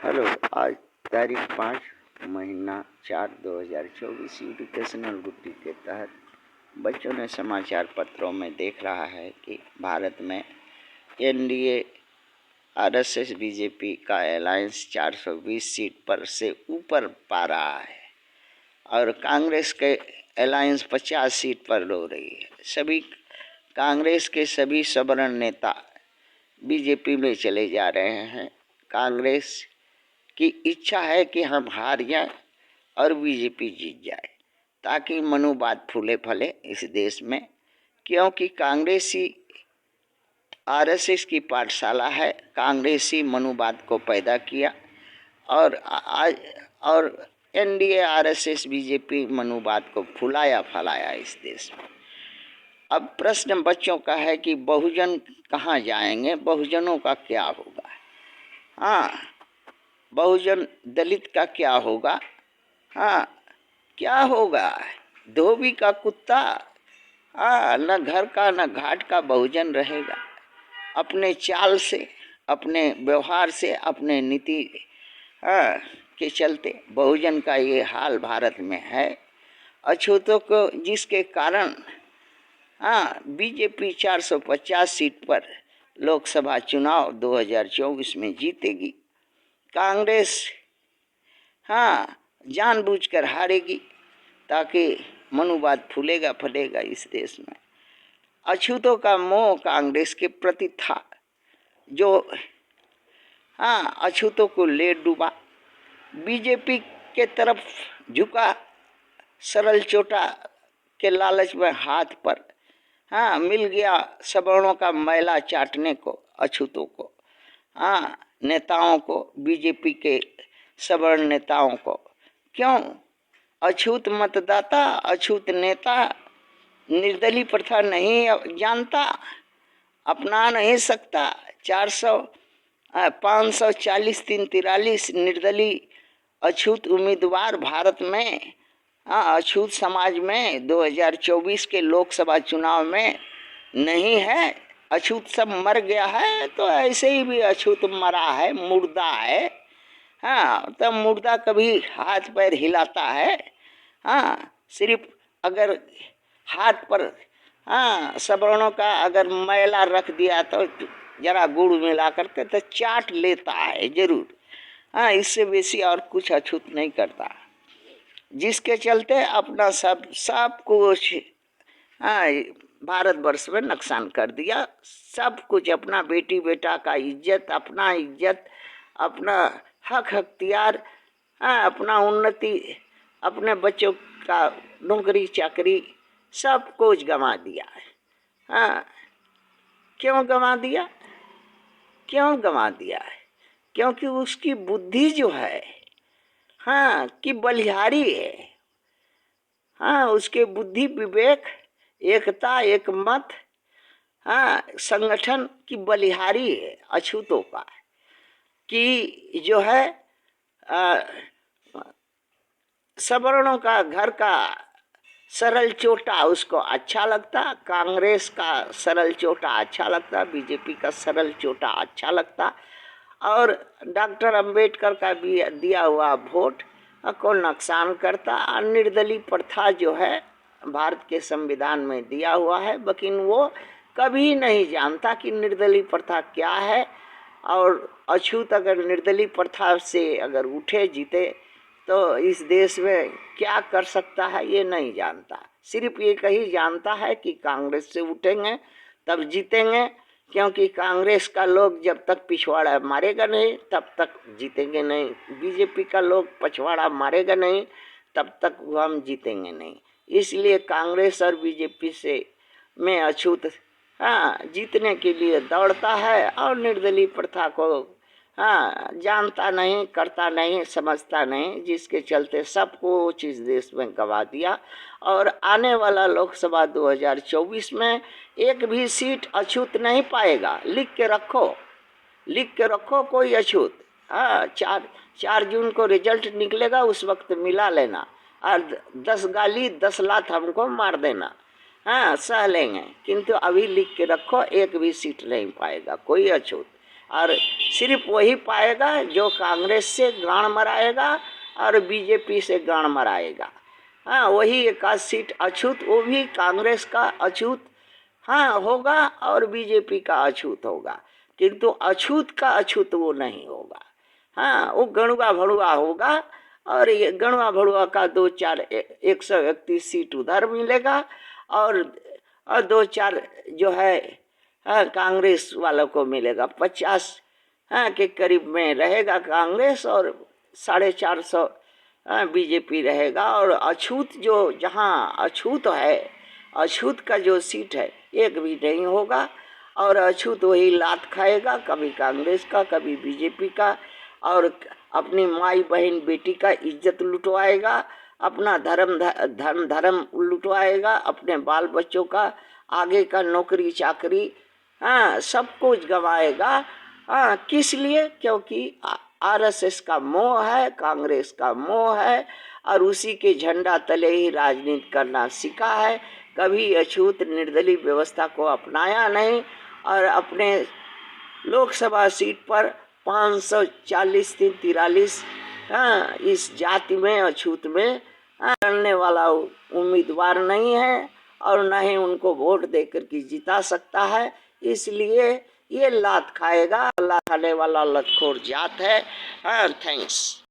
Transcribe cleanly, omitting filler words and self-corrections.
Hello. आज तारीख 5 महीना 4 2024 एजुकेशनल गुट्टी के तहत बच्चों ने समाचार पत्रों में देख रहा है कि भारत में एनडीए आरएसएस बीजेपी का अलायंस 420 सीट पर से ऊपर पा रहा है और कांग्रेस के अलायंस 50 सीट पर हो रही है। सभी कांग्रेस के सभी सवर्ण नेता बीजेपी में चले जा रहे हैं। कांग्रेस की इच्छा है कि हम हार जाएं और बीजेपी जीत जाए ताकि मनुवाद फूले फले इस देश में, क्योंकि कांग्रेसी आरएसएस की पाठशाला है। कांग्रेसी मनुवाद को पैदा किया और एनडीए आरएसएस बीजेपी मनुवाद को फुलाया फैलाया इस देश में। अब प्रश्न बच्चों का है कि बहुजन कहाँ जाएंगे, बहुजनों का क्या होगा। हाँ, बहुजन दलित का क्या होगा। हाँ, क्या होगा। धोबी का कुत्ता, हाँ, न घर का न घाट का बहुजन रहेगा। अपने चाल से, अपने व्यवहार से, अपने नीति के चलते बहुजन का ये हाल भारत में है। अछूतों को जिसके कारण बीजेपी 450 सीट पर लोकसभा चुनाव 2024 में जीतेगी। कांग्रेस जानबूझकर हारेगी ताकि मनुवाद फूलेगा फलेगा इस देश में। अछूतों का मोह कांग्रेस के प्रति था, जो अछूतों को ले डूबा, बीजेपी के तरफ झुका। सरल चोटा के लालच में हाथ पर मिल गया सवर्णों का मैला चाटने को, अछूतों को, नेताओं को, बीजेपी के सवर्ण नेताओं को। क्यों? अछूत मतदाता, अछूत नेता निर्दलीय प्रथा नहीं जानता, अपना नहीं सकता। 540 343 निर्दलीय अछूत उम्मीदवार भारत में, अछूत समाज में 2024 के लोकसभा चुनाव में नहीं है। अछूत सब मर गया है, तो ऐसे ही भी अछूत मरा है, मुर्दा है। तो मुर्दा कभी हाथ पैर हिलाता है? सिर्फ अगर हाथ पर सवर्णों का अगर मैला रख दिया तो जरा गुड़ मिला करके तो चाट लेता है जरूर। इससे बेसी और कुछ अछूत नहीं करता, जिसके चलते अपना सब कुछ भारतवर्ष में नुकसान कर दिया। सब कुछ अपना बेटी बेटा का इज्जत, अपना इज्जत, अपना हक अख्तियार, अपना उन्नति, अपने बच्चों का नौकरी चाकरी, सब कुछ गंवा दिया है। क्यों गंवा दिया? क्यों गंवा दिया है? क्योंकि उसकी बुद्धि जो है कि बलिहारी है। उसके बुद्धि विवेक, एकता, एक मत, संगठन की बलिहारी है अछूतों का, कि जो है सवर्णों का घर का सरल चोटा उसको अच्छा लगता, कांग्रेस का सरल चोटा अच्छा लगता, बीजेपी का सरल चोटा अच्छा लगता, और डॉक्टर अंबेडकर का भी दिया हुआ वोट को नुकसान करता। निर्दलीय प्रथा जो है भारत के संविधान में दिया हुआ है, लेकिन वो कभी नहीं जानता कि निर्दलीय प्रथा क्या है। और अछूत अगर निर्दलीय प्रथा से अगर उठे जीते तो इस देश में क्या कर सकता है ये नहीं जानता। सिर्फ ये कहीं जानता है कि कांग्रेस से उठेंगे तब जीतेंगे, क्योंकि कांग्रेस का लोग जब तक पिछवाड़ा मारेगा नहीं तब तक जीतेंगे नहीं, बीजेपी का लोग पछवाड़ा मारेगा नहीं तब तक हम जीतेंगे नहीं। इसलिए कांग्रेस और बीजेपी से में अछूत जीतने के लिए दौड़ता है और निर्दलीय प्रथा को जानता नहीं, करता नहीं, समझता नहीं, जिसके चलते सब कुछ इस देश में गंवा दिया। और आने वाला लोकसभा 2024 में एक भी सीट अछूत नहीं पाएगा। लिख के रखो, लिख के रखो कोई अछूत। 4 जून को रिजल्ट निकलेगा, उस वक्त मिला लेना और 10 गाली 10 लात हमको मार देना, सह लेंगे, किंतु अभी लिख के रखो एक भी सीट नहीं पाएगा कोई अछूत। और सिर्फ वही पाएगा जो कांग्रेस से गांड मराएगा और बीजेपी से गांड मराएगा। हाँ, वही एक आध सीट अछूत, वो भी कांग्रेस का अछूत हाँ होगा और बीजेपी का अछूत होगा, किंतु अछूत का अछूत वो नहीं होगा। हाँ, वो गणुआ भड़ुआ होगा और ये गणुआ भड़ुआ का 131 सीट उधर मिलेगा और 2-4 जो है हाँ कांग्रेस वालों को मिलेगा। 50 हाँ के करीब में रहेगा कांग्रेस और 450 बीजेपी रहेगा। और अछूत जो जहाँ अछूत है, अछूत का जो सीट है एक भी नहीं होगा और अछूत वही लात खाएगा, कभी कांग्रेस का कभी बीजेपी का, और अपनी माई बहन बेटी का इज्जत लुटवाएगा, अपना धर्म लुटवाएगा, अपने बाल बच्चों का आगे का नौकरी चाकरी हाँ सब कुछ गंवाएगा। हाँ, किस लिए? क्योंकि आरएसएस का मोह है, कांग्रेस का मोह है और उसी के झंडा तले ही राजनीति करना सीखा है। कभी अछूत निर्दलीय व्यवस्था को अपनाया नहीं और अपने लोकसभा सीट पर 543 हाँ इस जाति में अछूत में लड़ने वाला उम्मीदवार नहीं है और न ही उनको वोट देकर के जिता सकता है। इसलिए ये लात खाएगा, लात खाने वाला लतखोर जात है। हाँ, थैंक्स।